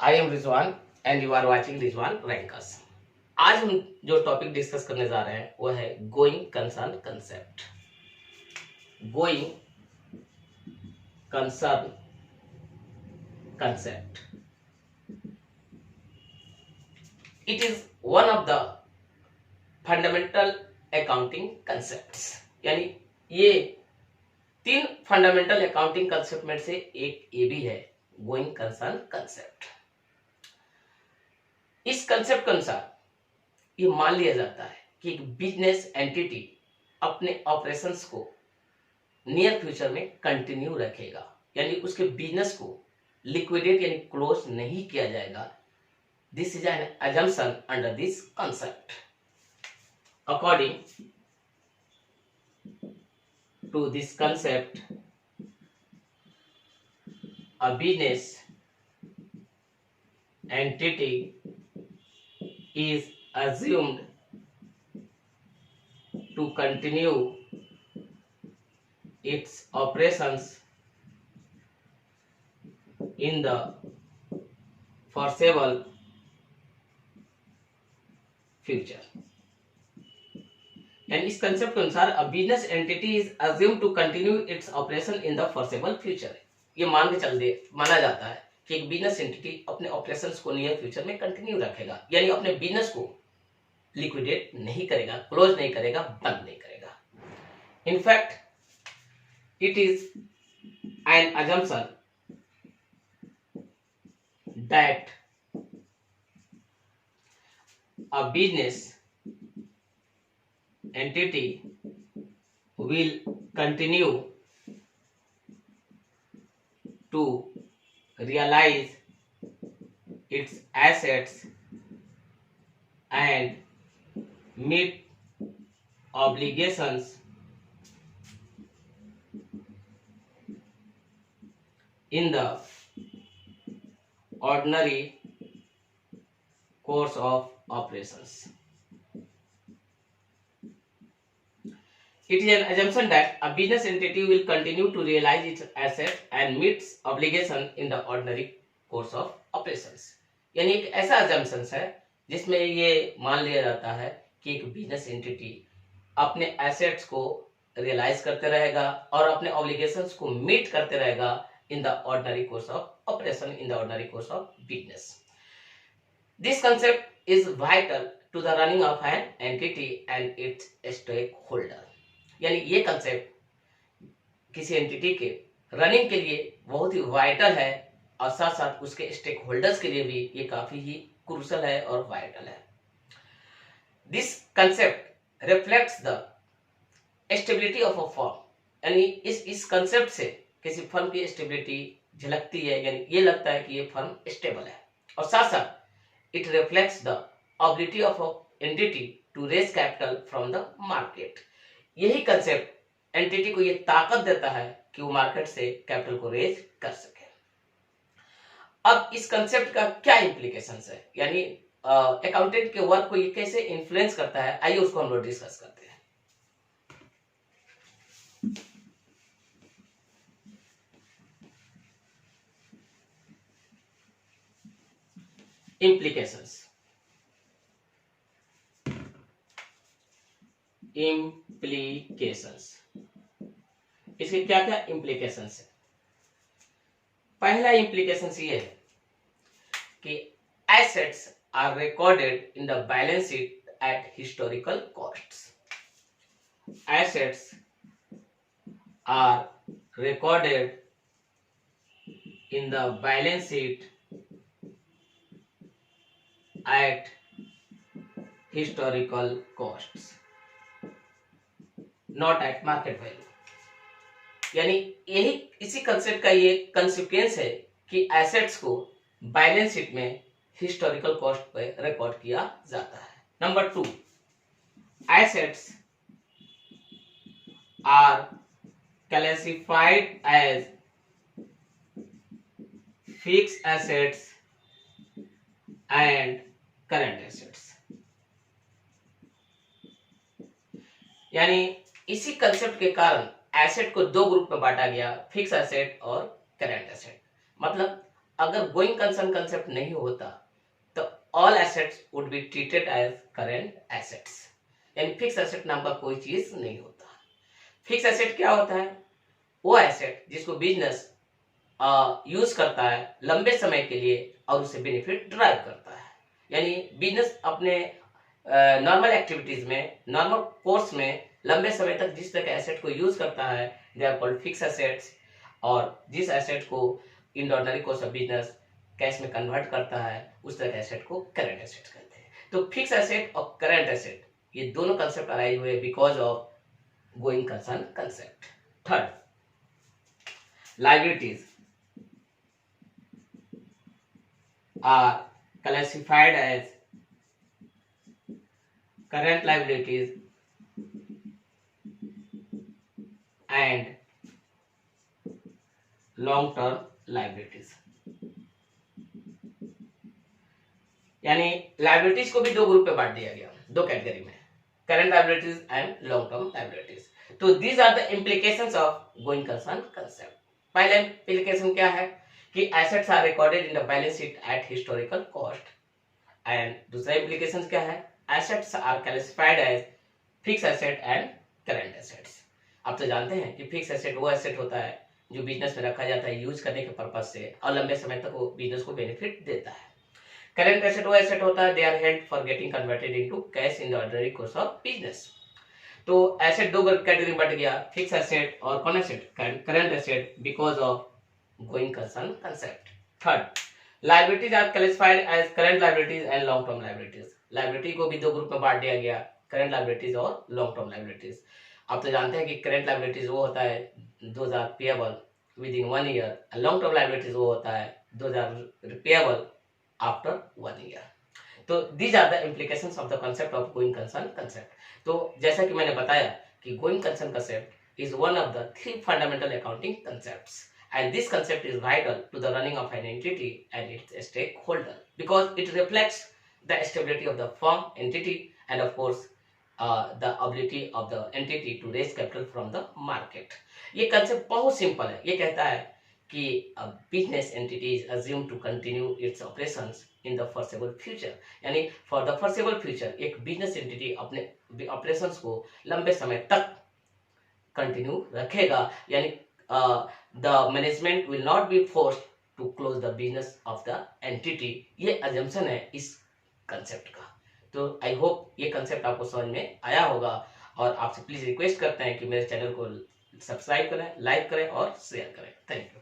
I am Rizwan and you are watching Rizwan rankers. आज हम जो टॉपिक डिस्कस करने जा रहे हैं वो है going concern concept. Going concern concept, it is one of the fundamental accounting concepts. यानी ये 3 फंडामेंटल अकाउंटिंग कंसेप्ट में से एक ये भी है, गोइंग कंसर्न कंसेप्ट। इस कंसेप्ट के अनुसार ये मान लिया जाता है कि एक बिजनेस एंटिटी अपने ऑपरेशंस को नियर फ्यूचर में कंटिन्यू रखेगा, यानी उसके बिजनेस को लिक्विडेट यानी क्लोज नहीं किया जाएगा। This is an assumption under this concept. According to this concept, a business entity is assumed to continue its operations in the foreseeable future। यानी इस कंसेप्ट के अनुसार a business entity is assume to continue its operation in the foreseeable future. ये माना जाता है कि एक बिजनेस एंटिटी अपने ऑपरेशंस को नियर फ्यूचर में कंटिन्यू रखेगा, यानी अपने बिजनेस को लिक्विडेट नहीं करेगा, क्लोज नहीं करेगा, बंद नहीं करेगा। In fact it is an assumption that a business entity will continue to realize its assets and meet obligations in the ordinary course of operations। It is an assumption that a business entity will continue to realize its assets and meets obligation in the ordinary course of operations। यानी एक ऐसा assumption है जिसमें ये मान लिया जाता है कि एक बिजनेस एंटिटी अपने एसेट्स को रियलाइज करते रहेगा और अपने ऑब्लिगेशंस को मीट करते रहेगा in the ordinary course of operation, in the ordinary course of business. This concept is vital to the running of an entity and its stakeholder. यानी ये कंसेप्ट किसी एंटिटी के रनिंग के लिए बहुत ही वाइटल है और साथ साथ उसके स्टेक होल्डर्स के लिए भी ये काफी ही क्रूशल है और वाइटल है। This concept reflects the stability of a firm. यानी इस कंसेप्ट से किसी फर्म की स्टेबिलिटी झलकती है, यानी ये लगता है कि ये फर्म स्टेबल है। और साथ साथ it reflects the ability of a entity to raise capital from the market. यही कंसेप्ट एंटिटी को ये ताकत देता है कि वो मार्केट से कैपिटल को रेज कर सके। अब इस कंसेप्ट का क्या इंप्लीकेशंस है, यानी अकाउंटेंट के वर्क को ये कैसे इन्फ्लुएंस करता है, आइए उसको हम लोग डिस्कस करते हैं। implications इसके क्या क्या implications है। पहला implications ये है कि assets are recorded in the balance sheet at historical costs। assets are recorded in the balance sheet at historical costs, not at market value। यानी यही इसी कंसेप्ट का ये कंसिक्वेंस है कि एसेट्स को बैलेंस शीट में हिस्टोरिकल कॉस्ट पर रिकॉर्ड किया जाता है। Number 2, assets are classified as fixed assets and current assets. यानी इसी कंसेप्ट के कारण एसेट को 2 ग्रुप में बांटा गया, फिक्स एसेट और करंट एसेट। मतलब अगर गोइंग कंसर्न कंसेप्ट नहीं होता तो all assets would be treated as current assets, यानी फिक्स एसेट नाम का कोई चीज नहीं होता। फिक्स एसेट क्या होता है? वो एसेट जिसको बिजनेस यूज करता है लंबे समय के लिए और उससे बेनिफिट ड्राइव करता है। यानी बिजनेस अपने नॉर्मल एक्टिविटीज में, नॉर्मल कोर्स में लंबे समय तक जिस तरह के एसेट को यूज करता है, they are called fix assets. और जिस एसेट को in ordinary course of business cash में कन्वर्ट करता है, उस तरह के एसेट को करंट एसेट कहते हैं। तो फिक्स एसेट और करंट एसेट ये दोनों कंसेप्ट अराइज हुए because of going concern concept. Third, liabilities are classified as current liabilities and long term liabilities। यानी लाइबिलिटीज को भी दो ग्रुप में बांट दिया गया, दो कैटेगरी में, current liabilities and long term liabilities. तो these are the implications of going concern concept. पहला इम्प्लीकेशन क्या है कि assets are recorded in the balance sheet at historical cost. And दूसरा इम्प्लीकेशन क्या है? Assets are classified as fix asset and current assets. आप तो जानते हैं कि फिक्स एसेट वो एसेट होता है जो बिजनेस में रखा जाता है यूज करने के पर्पज से और लंबे समय तक वो बिजनेस को बेनिफिट देता है। करंट एसेट वो एसेट होता है, they are held for getting converted into cash in the ordinary course of business. तो एसेट दो कैटेगरी में बट गया, फिक्स एसेट और कौन asset? Current asset, because of going concern concept. Third, liabilities are classified as current liabilities and long term liabilities. Liability को भी दो ग्रुप में बांट दिया गया, करंट लायबिलिटीज और लॉन्ग टर्म लायबिलिटीज। आप तो जानते हैं कि करंट लायबिलिटीज वो होता है those are payable within 1 year, long term liabilities वो होता है those are payable after 1 year. तो these are the implications of the concept of going concern concept. तो जैसा कि मैंने बताया कि going concern concept is one of the 3 fundamental accounting concepts, and this concept is vital to the running of an entity and its stakeholder because it reflects the stability of the firm entity and of course the ability of the entity to raise capital from the market। ये concept बहुत simple है। ये कहता है कि a business entity is assumed to continue its operations in the foreseeable future, यानी for the foreseeable future एक business entity अपने operations को लंबे समय तक कंटिन्यू रखेगा, यानी the management will not be forced to close the business of the entity। ये assumption है इस कंसेप्ट का। तो आई होप ये कंसेप्ट आपको समझ में आया होगा और आपसे प्लीज रिक्वेस्ट करते हैं कि मेरे चैनल को सब्सक्राइब करें, लाइक करें और शेयर करें। Thank you.